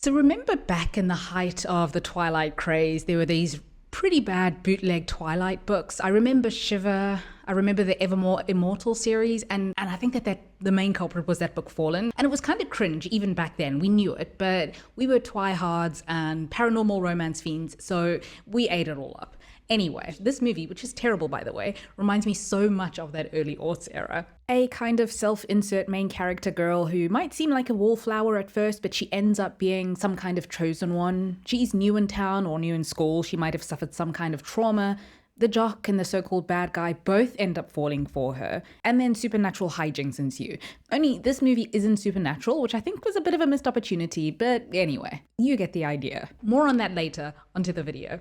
So remember back in the height of the Twilight craze, there were these pretty bad bootleg Twilight books. I remember Shiver, I remember the Evermore Immortal series, and I think that the main culprit was that book Fallen. And it was kind of cringe even back then. We knew it, but we were twihards and paranormal romance fiends, so we ate it all up. Anyway, this movie, which is terrible by the way, reminds me so much of that early aughts era. A kind of self-insert main character girl who might seem like a wallflower at first, but she ends up being some kind of chosen one. She's new in town or new in school. She might have suffered some kind of trauma. The jock and the so-called bad guy both end up falling for her, and then supernatural hijinks ensue. Only this movie isn't supernatural, which I think was a bit of a missed opportunity, but anyway, you get the idea. More on that later, onto the video.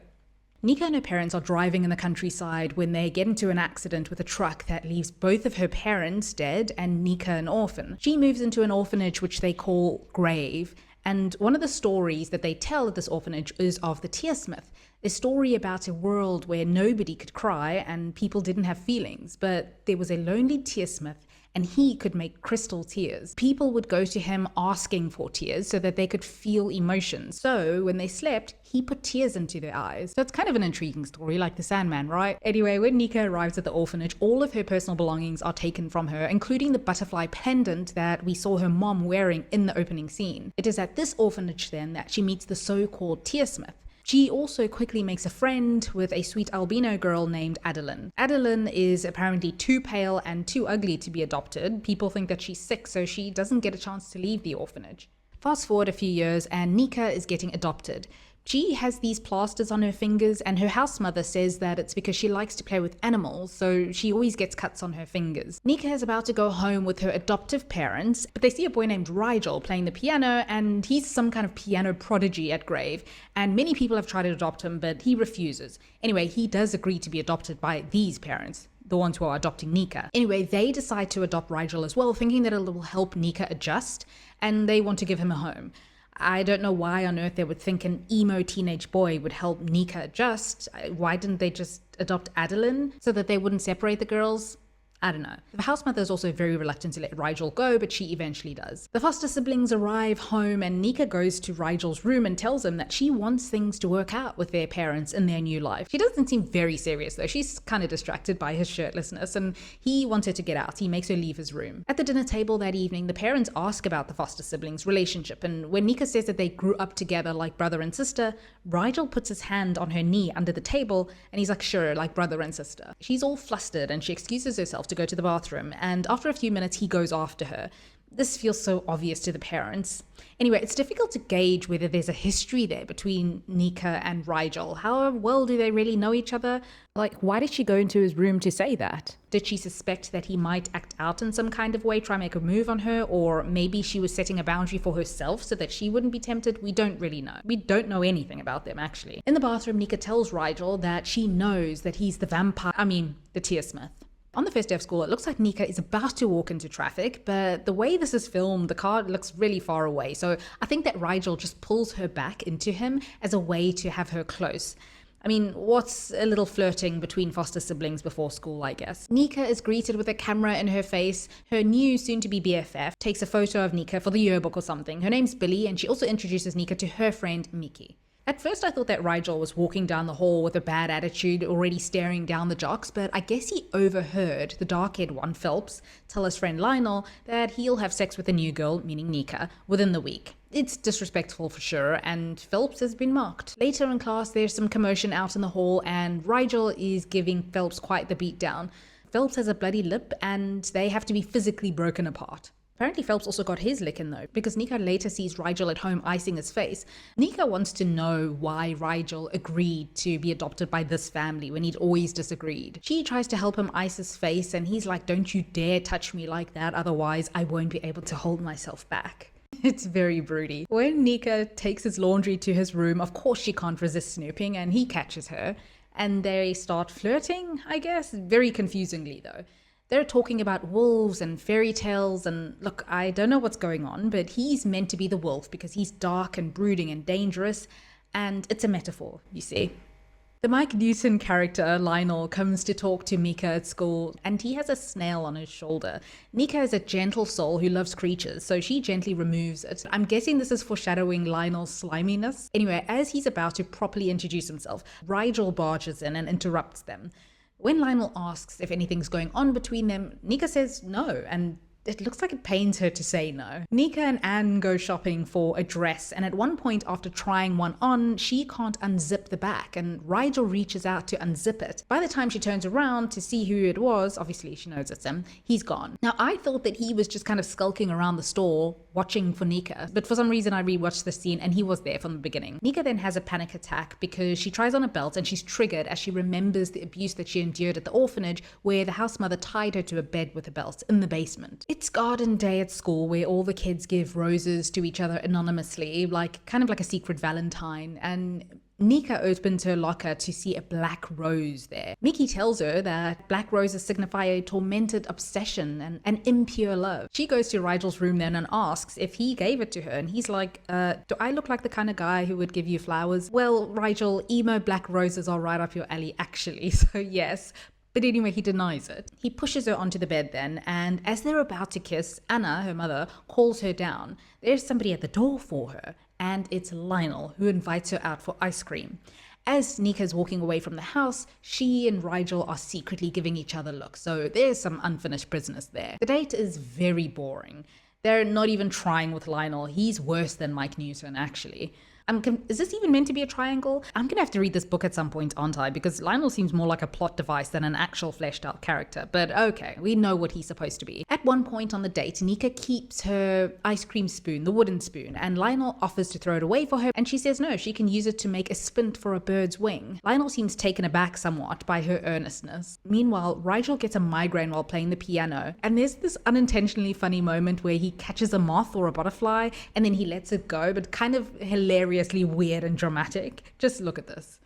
Nika and her parents are driving in the countryside when they get into an accident with a truck that leaves both of her parents dead and Nika an orphan. She moves into an orphanage which they call Grave, and one of the stories that they tell at this orphanage is of the Tearsmith, a story about a world where nobody could cry and people didn't have feelings, but there was a lonely Tearsmith and he could make crystal tears. People would go to him asking for tears so that they could feel emotions. So when they slept, he put tears into their eyes. So it's kind of an intriguing story, like the Sandman, right? Anyway, when Nika arrives at the orphanage, all of her personal belongings are taken from her, including the butterfly pendant that we saw her mom wearing in the opening scene. It is at this orphanage then that she meets the so-called Tearsmith. She also quickly makes a friend with a sweet albino girl named Adeline. Adeline is apparently too pale and too ugly to be adopted. People think that she's sick, so she doesn't get a chance to leave the orphanage. Fast forward a few years and Nika is getting adopted. She has these plasters on her fingers and her house mother says that it's because she likes to play with animals, so she always gets cuts on her fingers. Nika is about to go home with her adoptive parents, but they see a boy named Rigel playing the piano, and he's some kind of piano prodigy at Grave, and many people have tried to adopt him, but he refuses. Anyway, he does agree to be adopted by these parents, the ones who are adopting Nika. Anyway, they decide to adopt Rigel as well, thinking that it will help Nika adjust, and they want to give him a home. I don't know why on earth they would think an emo teenage boy would help Nika adjust. Why didn't they just adopt Adeline so that they wouldn't separate the girls? I don't know. The house mother is also very reluctant to let Rigel go, but she eventually does. The foster siblings arrive home and Nika goes to Rigel's room and tells him that she wants things to work out with their parents in their new life. She doesn't seem very serious though. She's kind of distracted by his shirtlessness and he wants her to get out. He makes her leave his room. At the dinner table that evening, the parents ask about the foster siblings' relationship, and when Nika says that they grew up together like brother and sister, Rigel puts his hand on her knee under the table and he's like, sure, like brother and sister. She's all flustered and she excuses herself to go to the bathroom, and after a few minutes he goes after her. This feels so obvious to the parents. Anyway, it's difficult to gauge whether there's a history there between Nika and Rigel. How well do they really know each other? Like, why did she go into his room to say that? Did she suspect that he might act out in some kind of way, try and make a move on her? Or maybe she was setting a boundary for herself so that she wouldn't be tempted? We don't really know. We don't know anything about them, actually. In the bathroom, Nika tells Rigel that she knows that he's the the Tearsmith. On the first day of school, it looks like Nika is about to walk into traffic, but the way this is filmed, the car looks really far away. So I think that Rigel just pulls her back into him as a way to have her close. I mean, what's a little flirting between foster siblings before school, I guess. Nika is greeted with a camera in her face. Her new soon-to-be BFF takes a photo of Nika for the yearbook or something. Her name's Billy, and she also introduces Nika to her friend, Mickey. At first I thought that Rigel was walking down the hall with a bad attitude, already staring down the jocks, but I guess he overheard the dark-haired one, Phelps, tell his friend Lionel that he'll have sex with the new girl, meaning Nika, within the week. It's disrespectful for sure, and Phelps has been marked. Later in class, there's some commotion out in the hall, and Rigel is giving Phelps quite the beatdown. Phelps has a bloody lip, and they have to be physically broken apart. Apparently Phelps also got his lick in though, because Nika later sees Rigel at home icing his face. Nika wants to know why Rigel agreed to be adopted by this family when he'd always disagreed. She tries to help him ice his face and he's like, don't you dare touch me like that, otherwise I won't be able to hold myself back. It's very broody. When Nika takes his laundry to his room, of course she can't resist snooping and he catches her. And they start flirting, I guess, very confusingly though. They're talking about wolves and fairy tales, and look, I don't know what's going on, but he's meant to be the wolf because he's dark and brooding and dangerous, and it's a metaphor, you see. The Mike Newton character, Lionel, comes to talk to Mika at school, and he has a snail on his shoulder. Mika is a gentle soul who loves creatures, so she gently removes it. I'm guessing this is foreshadowing Lionel's sliminess. Anyway, as he's about to properly introduce himself, Rigel barges in and interrupts them. When Lionel asks if anything's going on between them, Nika says no, and it looks like it pains her to say no. Nika and Anne go shopping for a dress, and at one point after trying one on, she can't unzip the back, and Rigel reaches out to unzip it. By the time she turns around to see who it was, obviously she knows it's him, he's gone. Now I thought that he was just kind of skulking around the store watching for Nika, but for some reason I rewatched the scene and he was there from the beginning. Nika then has a panic attack because she tries on a belt and she's triggered as she remembers the abuse that she endured at the orphanage where the house mother tied her to a bed with a belt in the basement. It's garden day at school where all the kids give roses to each other anonymously, kind of like a secret Valentine, and Nika opens her locker to see a black rose there. Mickey tells her that black roses signify a tormented obsession and an impure love. She goes to Rigel's room then and asks if he gave it to her, and he's like, do I look like the kind of guy who would give you flowers? Well, Rigel, emo black roses are right up your alley actually, so yes. But anyway, he denies it. He pushes her onto the bed then, and as they're about to kiss, Anna, her mother, calls her down. There's somebody at the door for her, and it's Lionel, who invites her out for ice cream. As Nika's walking away from the house, she and Rigel are secretly giving each other looks, so there's some unfinished business there. The date is very boring. They're not even trying with Lionel. He's worse than Mike Newton, actually. Is this even meant to be a triangle? I'm gonna have to read this book at some point, aren't I? Because Lionel seems more like a plot device than an actual fleshed out character. But okay, we know what he's supposed to be. At one point on the date, Nika keeps her ice cream spoon, the wooden spoon, and Lionel offers to throw it away for her, and she says no, she can use it to make a splint for a bird's wing. Lionel seems taken aback somewhat by her earnestness. Meanwhile, Rigel gets a migraine while playing the piano, and there's this unintentionally funny moment where he catches a moth or a butterfly, and then he lets it go, but kind of hilarious. Weird and dramatic. Just look at this.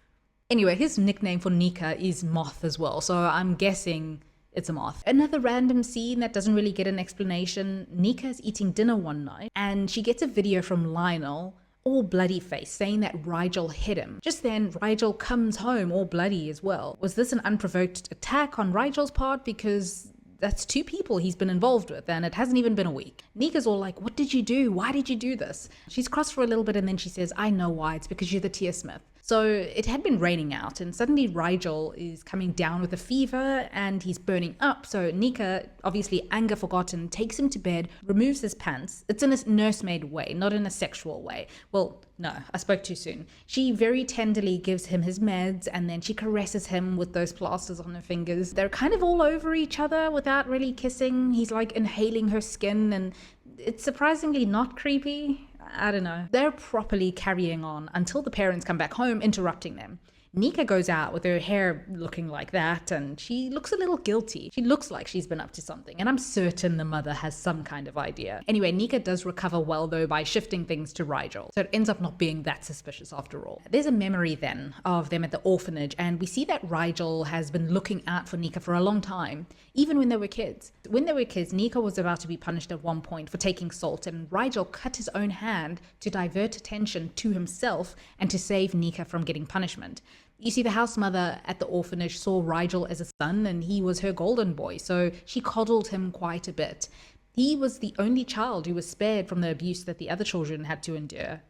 Anyway, his nickname for Nika is Moth as well, so I'm guessing it's a moth. Another random scene that doesn't really get an explanation. Nika's eating dinner one night and she gets a video from Lionel, all bloody face, saying that Rigel hit him. Just then, Rigel comes home all bloody as well. Was this an unprovoked attack on Rigel's part? Because that's two people he's been involved with, and it hasn't even been a week. Nika's all like, what did you do? Why did you do this? She's cross for a little bit, and then she says, I know why. It's because you're the Tearsmith. So it had been raining out, and suddenly Rigel is coming down with a fever, and he's burning up. So Nika, obviously anger forgotten, takes him to bed, removes his pants. It's in a nursemaid way, not in a sexual way. Well, no, I spoke too soon. She very tenderly gives him his meds, and then she caresses him with those plasters on her fingers. They're kind of all over each other without really kissing. He's like inhaling her skin, and it's surprisingly not creepy. I don't know. They're properly carrying on until the parents come back home, interrupting them. Nika goes out with her hair looking like that, and she looks a little guilty. She looks like she's been up to something, and I'm certain the mother has some kind of idea. Anyway, Nika does recover well, though, by shifting things to Rigel, so it ends up not being that suspicious after all. There's a memory, then, of them at the orphanage, and we see that Rigel has been looking out for Nika for a long time, even when they were kids. When they were kids, Nika was about to be punished at one point for taking salt, and Rigel cut his own hand to divert attention to himself and to save Nika from getting punishment. You see, the house mother at the orphanage saw Rigel as a son, and he was her golden boy, so she coddled him quite a bit. He was the only child who was spared from the abuse that the other children had to endure.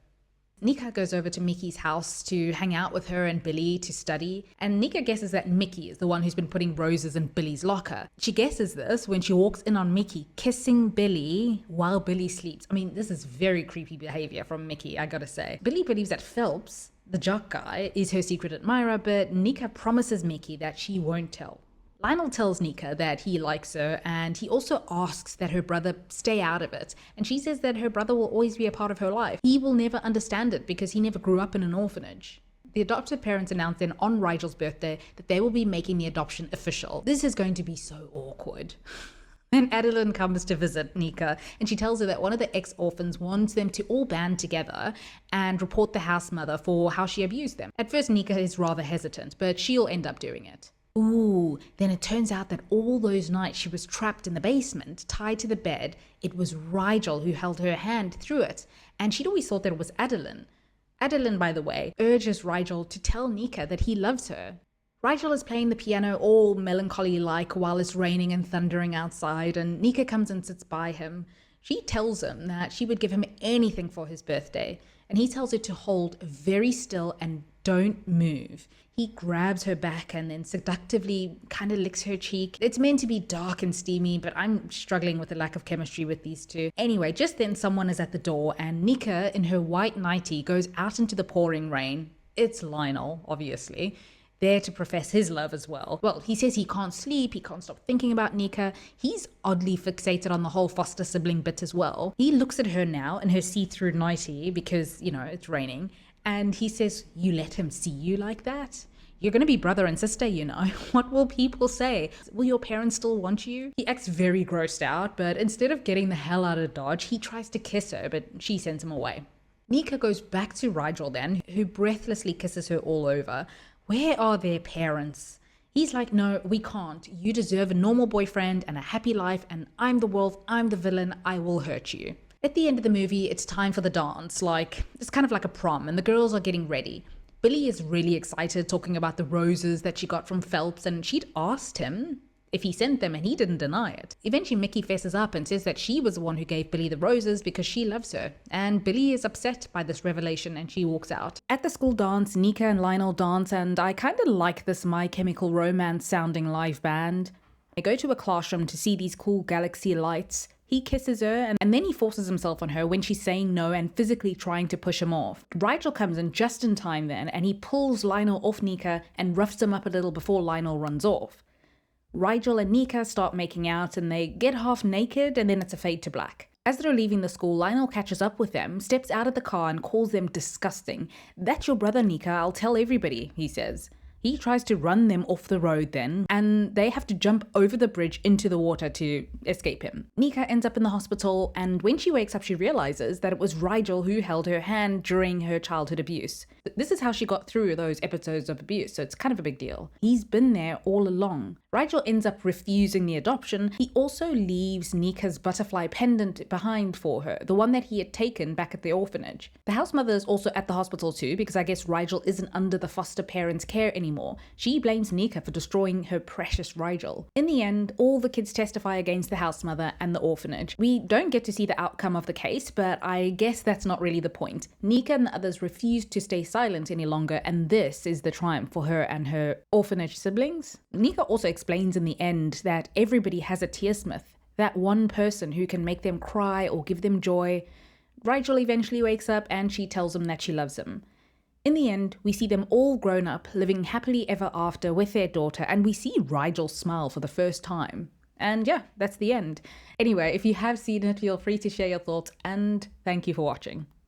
Nika goes over to Mickey's house to hang out with her and Billy to study, and Nika guesses that Mickey is the one who's been putting roses in Billy's locker. She guesses this when she walks in on Mickey kissing Billy while Billy sleeps. I mean, this is very creepy behavior from Mickey, I gotta say. Billy believes that Phelps, the jock guy, is her secret admirer, but Nika promises Mickey that she won't tell. Lionel tells Nika that he likes her, and he also asks that her brother stay out of it, and she says that her brother will always be a part of her life. He will never understand it because he never grew up in an orphanage. The adoptive parents announce then on Rigel's birthday that they will be making the adoption official. This is going to be so awkward. Then Adeline comes to visit Nika, and she tells her that one of the ex-orphans wants them to all band together and report the house mother for how she abused them. At first, Nika is rather hesitant, but she'll end up doing it. Ooh, then it turns out that all those nights she was trapped in the basement, tied to the bed, it was Rigel who held her hand through it, and she'd always thought that it was Adeline. Adeline, by the way, urges Rigel to tell Nika that he loves her. Rigel is playing the piano all melancholy-like while it's raining and thundering outside, and Nika comes and sits by him. She tells him that she would give him anything for his birthday, and he tells her to hold very still and don't move. He grabs her back and then seductively kind of licks her cheek. It's meant to be dark and steamy, but I'm struggling with the lack of chemistry with these two. Anyway, just then someone is at the door, and Nika, in her white nightie, goes out into the pouring rain. It's Lionel, obviously, there to profess his love as well. Well, he says he can't sleep, he can't stop thinking about Nika. He's oddly fixated on the whole foster sibling bit as well. He looks at her now in her see-through nightie because, it's raining, and he says, "You let him see you like that? You're going to be brother and sister, What will people say? Will your parents still want you?" He acts very grossed out, but instead of getting the hell out of Dodge, he tries to kiss her, but she sends him away. Nika goes back to Rigel then, who breathlessly kisses her all over. Where are their parents? He's like, "No, we can't. You deserve a normal boyfriend and a happy life, and I'm the wolf, I'm the villain, I will hurt you." At the end of the movie, it's time for the dance. It's kind of like a prom, and the girls are getting ready. Billy is really excited, talking about the roses that she got from Phelps, and she'd asked him if he sent them, and he didn't deny it. Eventually, Mickey fesses up and says that she was the one who gave Billy the roses because she loves her. And Billy is upset by this revelation, and she walks out. At the school dance, Nika and Lionel dance, and I kind of like this My Chemical Romance sounding live band. They go to a classroom to see these cool galaxy lights. He kisses her, and then he forces himself on her when she's saying no and physically trying to push him off. Rigel comes in just in time then, and he pulls Lionel off Nika and roughs him up a little before Lionel runs off. Rigel and Nika start making out, and they get half naked, and then it's a fade to black. As they're leaving the school, Lionel catches up with them, steps out of the car, and calls them disgusting. "That's your brother, Nika, I'll tell everybody," he says. He tries to run them off the road then, and they have to jump over the bridge into the water to escape him. Nika ends up in the hospital, and when she wakes up, she realizes that it was Rigel who held her hand during her childhood abuse. This is how she got through those episodes of abuse, so it's kind of a big deal. He's been there all along. Rigel ends up refusing the adoption. He also leaves Nika's butterfly pendant behind for her, the one that he had taken back at the orphanage. The house mother is also at the hospital too, because I guess Rigel isn't under the foster parents' care anymore. She blames Nika for destroying her precious Rigel. In the end, all the kids testify against the house mother and the orphanage. We don't get to see the outcome of the case, but I guess that's not really the point. Nika and the others refuse to stay silent any longer, and this is the triumph for her and her orphanage siblings. Nika also explains in the end that everybody has a Tearsmith, that one person who can make them cry or give them joy. Rigel eventually wakes up and she tells him that she loves him. In the end, we see them all grown up, living happily ever after with their daughter, and we see Rigel smile for the first time. And yeah, that's the end. Anyway, if you have seen it, feel free to share your thoughts, and thank you for watching.